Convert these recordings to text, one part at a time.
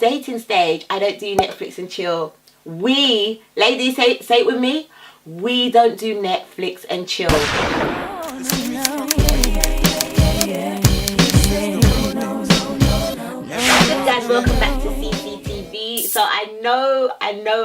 dating stage, I don't do Netflix and chill. We, ladies, say it with me. We don't do Netflix and chill. Guys, welcome back to CCTV. So I know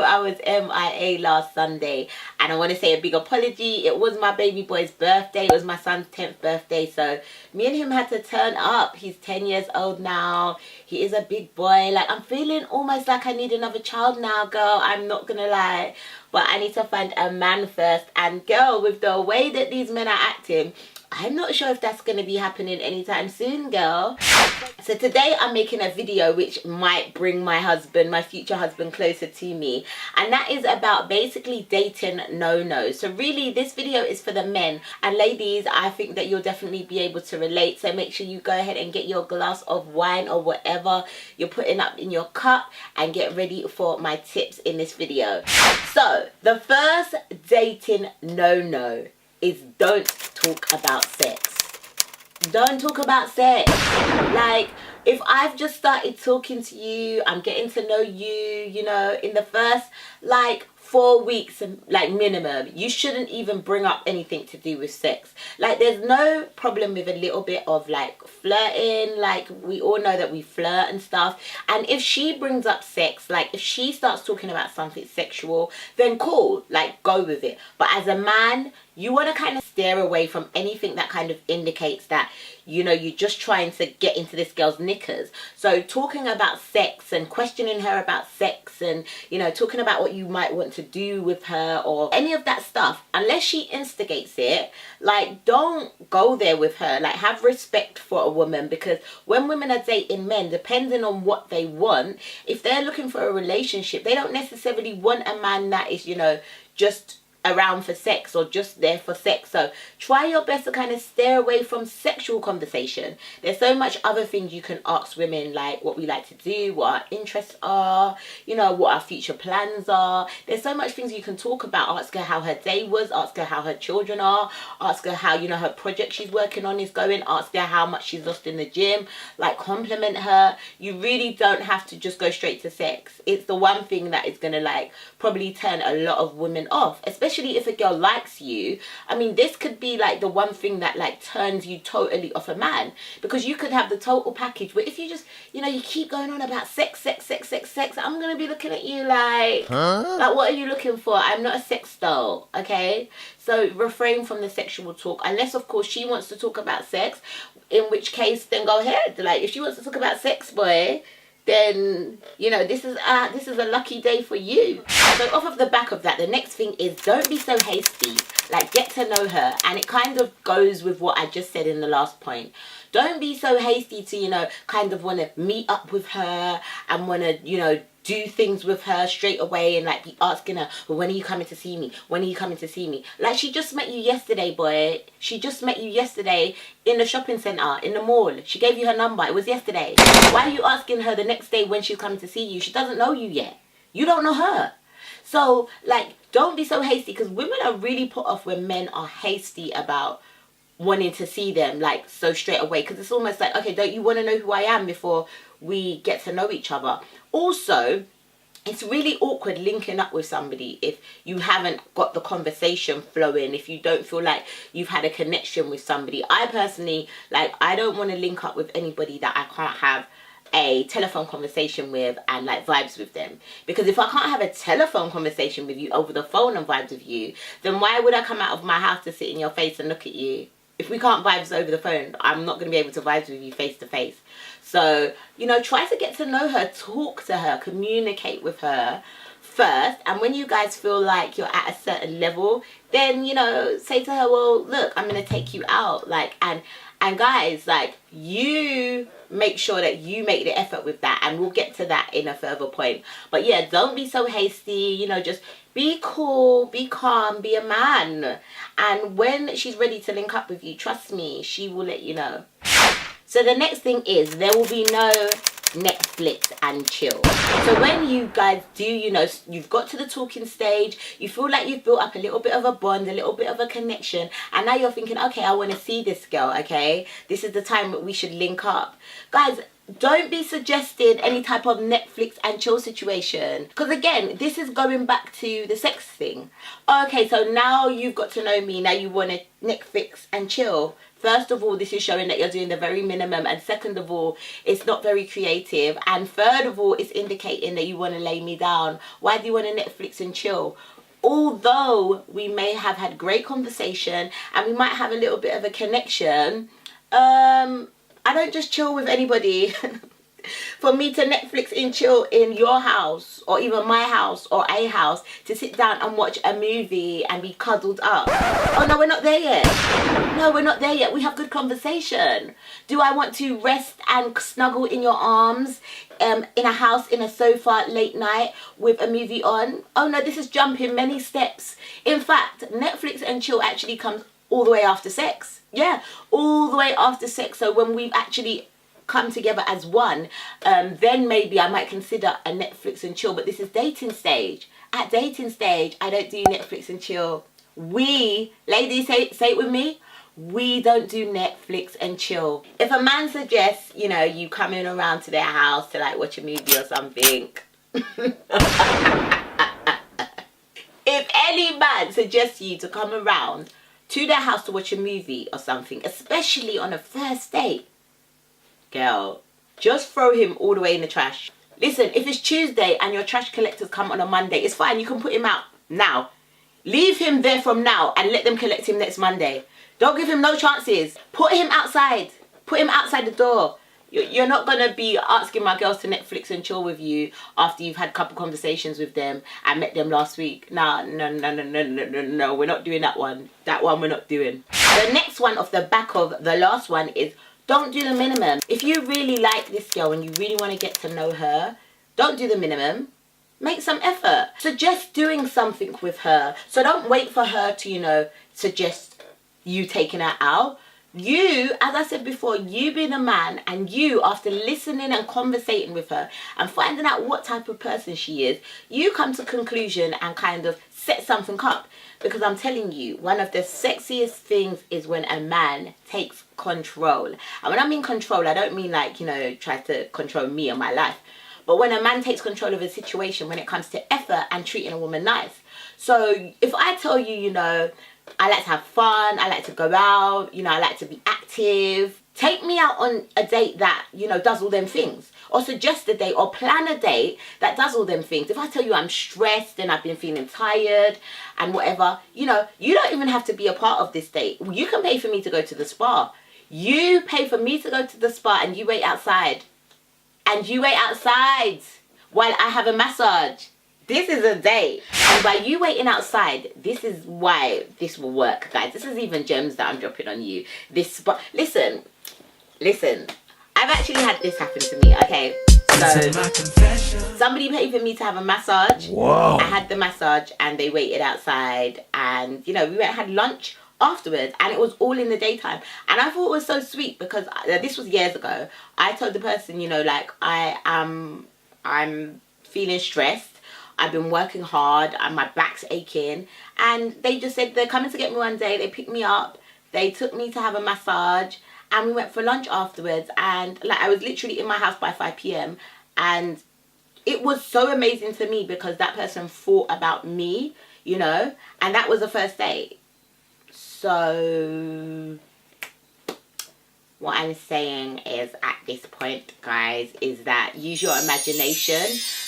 I was MIA last Sunday, and I want to say a big apology. It was my baby boy's birthday. It was my son's 10th birthday, so me and him had to turn up. He's 10 years old now. He is a big boy. Like, I'm feeling almost like I need another child now, girl. I'm not gonna lie, but I need to find a man first. And girl, with the way that these men are acting, I'm not sure if that's going to be happening anytime soon, girl. So today I'm making a video which might bring my husband, my future husband, closer to me. And that is about basically dating no-nos. So really, this video is for the men. And ladies, I think that you'll definitely be able to relate. So make sure you go ahead and get your glass of wine or whatever you're putting up in your cup and get ready for my tips in this video. So the first dating no-no is don't talk about sex. Don't talk about sex. Like, if I've just started talking to you, I'm getting to know you, you know, in the first like 4 weeks, like minimum, you shouldn't even bring up anything to do with sex. Like, there's no problem with a little bit of like flirting. Like, we all know that we flirt and stuff, and if she brings up sex, like if she starts talking about something sexual, then cool, like go with it. But as a man, you want to kind of steer away from anything that kind of indicates that, you know, you're just trying to get into this girl's knickers. So talking about sex and questioning her about sex and, you know, talking about what you might want to do with her or any of that stuff, unless she instigates it, like, don't go there with her. Like, have respect for a woman, because when women are dating men, depending on what they want, if they're looking for a relationship, they don't necessarily want a man that is, you know, just around for sex or just there for sex. So try your best to kind of steer away from sexual conversation. There's so much other things you can ask women, like what we like to do, what our interests are, you know, what our future plans are. There's so much things you can talk about. Ask her how her day was, ask her how her children are, ask her how, you know, her project she's working on is going, ask her how much she's lost in the gym, like compliment her. You really don't have to just go straight to sex. It's the one thing that is gonna like probably turn a lot of women off, especially if a girl likes you. I mean, this could be like the one thing that like turns you totally off a man, because you could have the total package, but if you just, you know, you keep going on about sex, I'm gonna be looking at you like, like, what are you looking for? I'm not a sex doll, okay? So refrain from the sexual talk, unless of course she wants to talk about sex, in which case then go ahead. Like, if she wants to talk about sex, boy, then, you know, this is a lucky day for you. So off of the back of that, the next thing is don't be so hasty. Like, get to know her. And it kind of goes with what I just said in the last point. Don't be so hasty to, you know, kind of want to meet up with her and want to, you know, do things with her straight away and like be asking her, well, when are you coming to see me? When are you coming to see me? Like, she just met you yesterday, boy. She just met you yesterday in the shopping centre, in the mall. She gave you her number. It was yesterday. Why are you asking her the next day when she's coming to see you? She doesn't know you yet. You don't know her. So, like, don't be so hasty, because women are really put off when men are hasty about wanting to see them, like, so straight away, because it's almost like, okay, don't you want to know who I am before we get to know each other? Also, it's really awkward linking up with somebody if you haven't got the conversation flowing, if you don't feel like you've had a connection with somebody. I personally, like, I don't want to link up with anybody that I can't have a telephone conversation with and like vibes with them, because if I can't have a telephone conversation with you over the phone and vibes with you, then why would I come out of my house to sit in your face and look at you? If we can't vibes over the phone, I'm not going to be able to vibes with you face to face. So, you know, try to get to know her, talk to her, communicate with her first. And when you guys feel like you're at a certain level, then, you know, say to her, well, look, I'm going to take you out. Like, and guys, like, you make sure that you make the effort with that, and we'll get to that in a further point. But yeah, don't be so hasty, you know, just be cool, be calm, be a man. And when she's ready to link up with you, trust me, she will let you know. So the next thing is there will be no Netflix and chill. So when you guys do, you know, you've got to the talking stage, you feel like you've built up a little bit of a bond, a little bit of a connection, and now you're thinking, okay, I want to see this girl, okay, this is the time that we should link up. Guys, don't be suggesting any type of Netflix and chill situation. Because again, this is going back to the sex thing. Okay, so now you've got to know me. Now you want to Netflix and chill. First of all, this is showing that you're doing the very minimum. And second of all, it's not very creative. And third of all, it's indicating that you want to lay me down. Why do you want to Netflix and chill? Although we may have had great conversation and we might have a little bit of a connection, I don't just chill with anybody. For me to Netflix and chill in your house or even my house or a house to sit down and watch a movie and be cuddled up. Oh no, we're not there yet. No, we're not there yet. We have good conversation. Do I want to rest and snuggle in your arms in a house, in a sofa late night with a movie on? Oh no, this is jumping many steps. In fact, Netflix and chill actually comes all the way after sex. Yeah, all the way after sex. So when we've actually come together as one, then maybe I might consider a Netflix and chill. But this is dating stage. At dating stage, I don't do Netflix and chill. We, ladies, say it with me. We don't do Netflix and chill. If a man suggests, you know, you coming around to their house to like watch a movie or something. If any man suggests you to come around to their house to watch a movie or something, especially on a first date, girl, just throw him all the way in the trash. Listen, if it's Tuesday and your trash collectors come on a Monday, it's fine. You can put him out now. Leave him there from now and let them collect him next Monday. Don't give him no chances. Put him outside. Put him outside the door. You're not going to be asking my girls to Netflix and chill with you after you've had a couple conversations with them and met them last week. No, we're not doing that one. That one we're not doing. The next one off the back of the last one is don't do the minimum. If you really like this girl and you really want to get to know her, don't do the minimum. Make some effort. Suggest doing something with her. So don't wait for her to, you know, suggest you taking her out. You, as I said before, you be the man, and you, after listening and conversating with her and finding out what type of person she is, you come to conclusion and kind of set something up. Because I'm telling you, one of the sexiest things is when a man takes control. And when I mean control, I don't mean like, you know, try to control me and my life. But when a man takes control of a situation, when it comes to effort and treating a woman nice. So if I tell you, you know, I like to have fun, I like to go out, you know, I like to be active. Take me out on a date that, you know, does all them things. Or suggest a date or plan a date that does all them things. If I tell you I'm stressed and I've been feeling tired and whatever, you know, you don't even have to be a part of this date. You can pay for me to go to the spa. You pay for me to go to the spa and you wait outside. And you wait outside while I have a massage. This is a date. And by you waiting outside, this is why this will work, guys. This is even gems that I'm dropping on you. This spot. Listen. I've actually had this happen to me, okay? So, somebody paid for me to have a massage. Whoa. I had the massage and they waited outside. And, you know, we went and had lunch afterwards. And it was all in the daytime. And I thought it was so sweet because this was years ago. I told the person, you know, like, I'm feeling stressed. I've been working hard and my back's aching, and they just said they're coming to get me one day. They picked me up, they took me to have a massage, and we went for lunch afterwards. And like, I was literally in my house by 5 p.m. and it was so amazing to me because that person thought about me, you know, and that was the first date. So what I'm saying is, at this point, guys, is that use your imagination,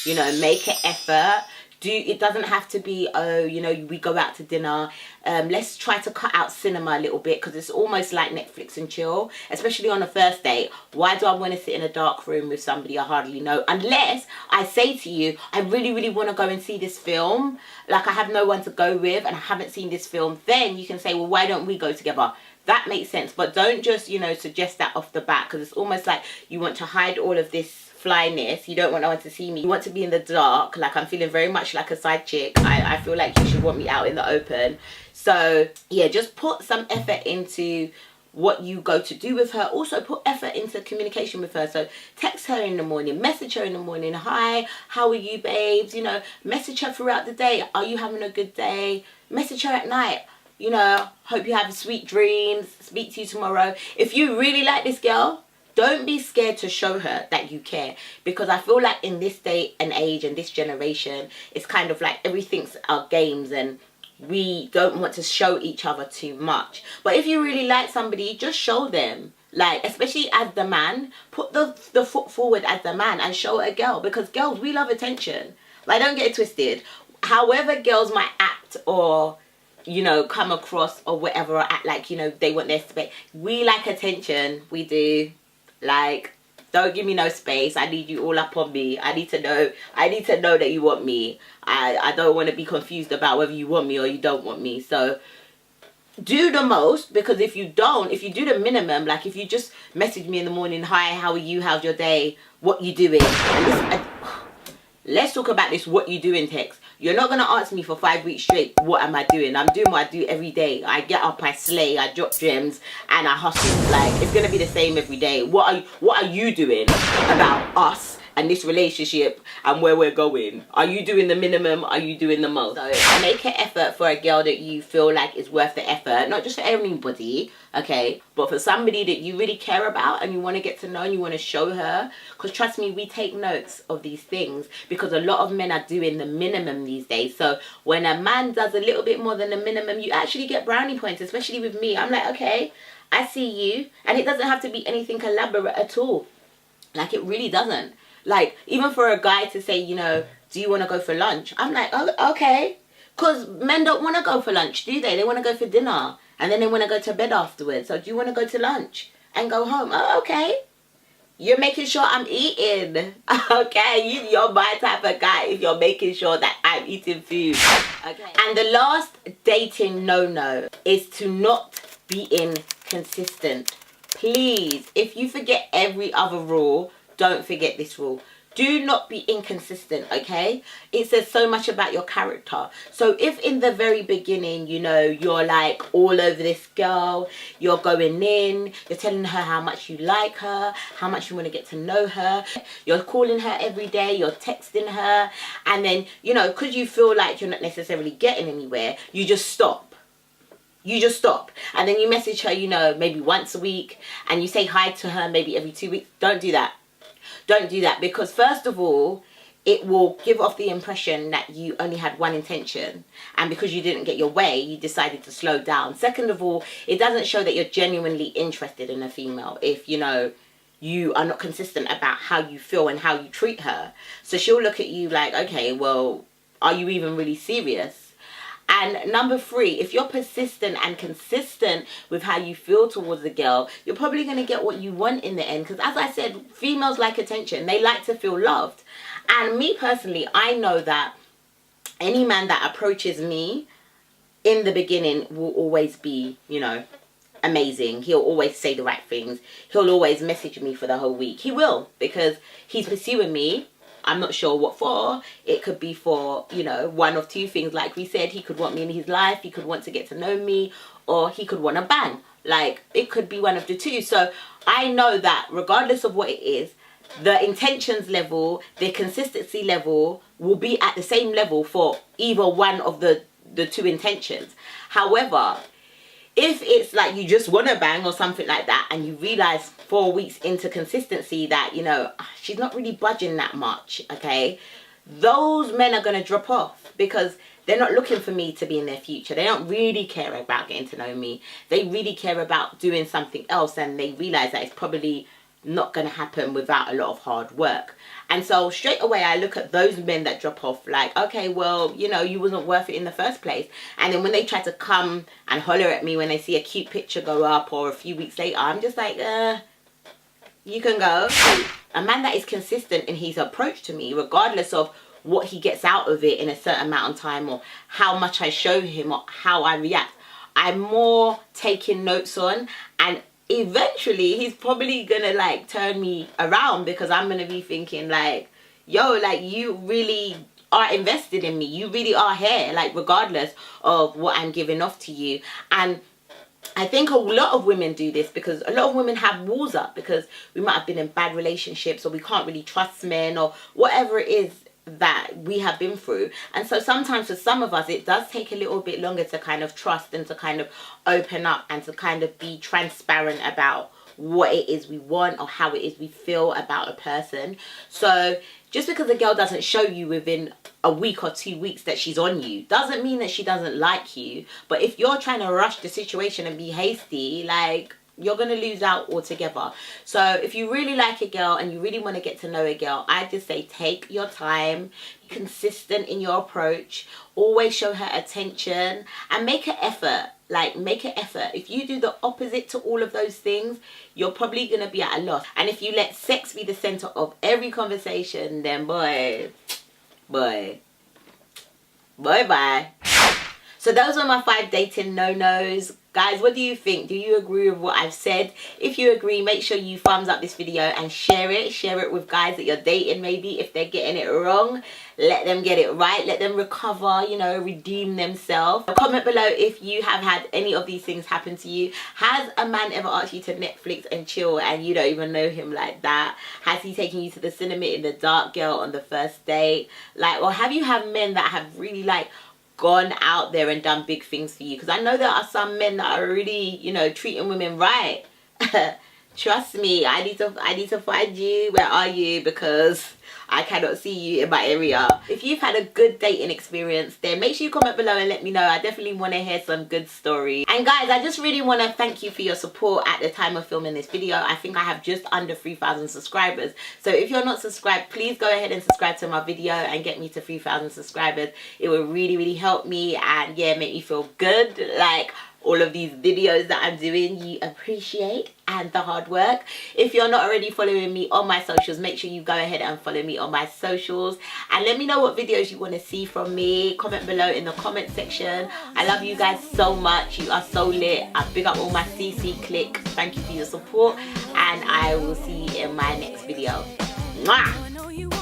you know, make an effort. It doesn't have to be, oh, you know, we go out to dinner. Let's try to cut out cinema a little bit because it's almost like Netflix and chill, especially on a first date. Why do I want to sit in a dark room with somebody I hardly know? Unless I say to you, I really, really want to go and see this film. Like, I have no one to go with and I haven't seen this film. Then you can say, well, why don't we go together? That makes sense. But don't just, you know, suggest that off the bat, because it's almost like you want to hide all of this flyness. You don't want no one to see me. You want to be in the dark. Like, I'm feeling very much like a side chick. I feel like you should want me out in the open. So yeah, just put some effort into what you go to do with her. Also put effort into communication with her. So text her in the morning, message her in the morning. Hi, how are you, babes? You know, message her throughout the day. Are you having a good day? Message her at night. You know, hope you have sweet dreams. Speak to you tomorrow. If you really like this girl, Don't be scared to show her that you care, because I feel like in this day and age and this generation, it's kind of like everything's our games and we don't want to show each other too much. But if you really like somebody, just show them. Like, especially as the man, put the foot forward as the man and show a girl, because girls, we love attention. Like, don't get it twisted. However girls might act or, you know, come across or whatever, or act like, you know, they want their space. We like attention. We do. Like, don't give me no space. I need you all up on me. I need to know that you want me. I don't want to be confused about whether you want me or you don't want me. So do the most, because if you do the minimum, like if you just message me in the morning, hi, how are you, how's your day, what you doing, and let's talk about this what you doing text. You're not going to ask me for 5 weeks straight, what am I doing? I'm doing what I do every day. I get up, I slay, I drop gems, and I hustle. Like, it's going to be the same every day. What are you doing about us and this relationship and where we're going? Are you doing the minimum? Are you doing the most? So make an effort for a girl that you feel like is worth the effort. Not just for anybody, okay, but for somebody that you really care about and you want to get to know and you want to show her. Because trust me, we take notes of these things, because a lot of men are doing the minimum these days. So when a man does a little bit more than the minimum, you actually get brownie points, especially with me. I'm like, okay, I see you. And it doesn't have to be anything elaborate at all. Like, it really doesn't. Like, even for a guy to say, you know, do you want to go for lunch? I'm like, oh, okay. Because men don't want to go for lunch, do they? They want to go for dinner. And then they want to go to bed afterwards. So do you want to go to lunch and go home? Oh, okay. You're making sure I'm eating. Okay, you're my type of guy if you're making sure that I'm eating food. Okay. And the last dating no-no is to not be inconsistent. Please, if you forget every other rule, don't forget this rule. Do not be inconsistent, okay? It says so much about your character. So if in the very beginning, you know, you're like all over this girl, you're going in, you're telling her how much you like her, how much you want to get to know her, you're calling her every day, you're texting her, and then, you know, because you feel like you're not necessarily getting anywhere, you just stop. You just stop. And then you message her, you know, maybe once a week, and you say hi to her maybe every 2 weeks. Don't do that. Don't do that, because first of all, it will give off the impression that you only had one intention, and because you didn't get your way, you decided to slow down. Second of all, it doesn't show that you're genuinely interested in a female if, you know, you are not consistent about how you feel and how you treat her. So she'll look at you like, okay, well, are you even really serious? And number 3, if you're persistent and consistent with how you feel towards a girl, you're probably going to get what you want in the end. Because as I said, females like attention. They like to feel loved. And me personally, I know that any man that approaches me in the beginning will always be, you know, amazing. He'll always say the right things. He'll always message me for the whole week. He will, because he's pursuing me. I'm not sure what for. It could be for, you know, one of two things. Like we said, he could want me in his life. He could want to get to know me, or he could want to bang. Like, it could be one of the two. So I know that regardless of what it is, the intentions level, the consistency level will be at the same level for either one of the two intentions. However, if it's like you just want to bang or something like that, and you realize 4 weeks into consistency that, you know, she's not really budging that much, okay, those men are going to drop off, because they're not looking for me to be in their future. They don't really care about getting to know me. They really care about doing something else, and they realize that it's probably not going to happen without a lot of hard work. And so straight away I look at those men that drop off like, okay, well, you know, you wasn't worth it in the first place. And then when they try to come and holler at me when they see a cute picture go up, or a few weeks later, I'm just like, you can go. A man that is consistent in his approach to me, regardless of what he gets out of it in a certain amount of time, or how much I show him, or how I react, I'm more taking notes on. And eventually he's probably gonna like turn me around, because I'm gonna be thinking like, yo, like, you really are invested in me, you really are here, like, regardless of what I'm giving off to you. And I think a lot of women do this, because a lot of women have walls up because we might have been in bad relationships, or we can't really trust men, or whatever it is that we have been through. And so sometimes for some of us it does take a little bit longer to kind of trust, and to kind of open up, and to kind of be transparent about what it is we want or how it is we feel about a person. So just because a girl doesn't show you within a week or 2 weeks that she's on you doesn't mean that she doesn't like you. But if you're trying to rush the situation and be hasty, like, you're going to lose out altogether. So if you really like a girl and you really want to get to know a girl, I just say take your time, be consistent in your approach, always show her attention and make an effort. Like, make an effort. If you do the opposite to all of those things, you're probably going to be at a loss. And if you let sex be the center of every conversation, then bye. So those were my 5 dating no-nos. Guys, what do you think? Do you agree with what I've said? If you agree, make sure you thumbs up this video and share it. Share it with guys that you're dating maybe. If they're getting it wrong, let them get it right. Let them recover, you know, redeem themselves. Comment below if you have had any of these things happen to you. Has a man ever asked you to Netflix and chill and you don't even know him like that? Has he taken you to the cinema in the dark, girl, on the first date? Like, or have you had men that have really, like, gone out there and done big things for you? Because I know there are some men that are really, you know, treating women right. Trust me, I need to find you. Where are you? Because I cannot see you in my area. If you've had a good dating experience, then make sure you comment below and let me know. I definitely want to hear some good stories. And guys, I just really want to thank you for your support at the time of filming this video. I think I have just under 3,000 subscribers. So if you're not subscribed, please go ahead and subscribe to my video and get me to 3,000 subscribers. It will really, really help me and, yeah, make me feel good. Like, all of these videos that I'm doing, you appreciate, and the hard work. If you're not already following me on my socials, make sure you go ahead and follow me on my socials and let me know what videos you want to see from me. Comment below in the comment section. I love you guys so much. You are so lit. I big up all my CC clique. Thank you for your support and I will see you in my next video. Mwah!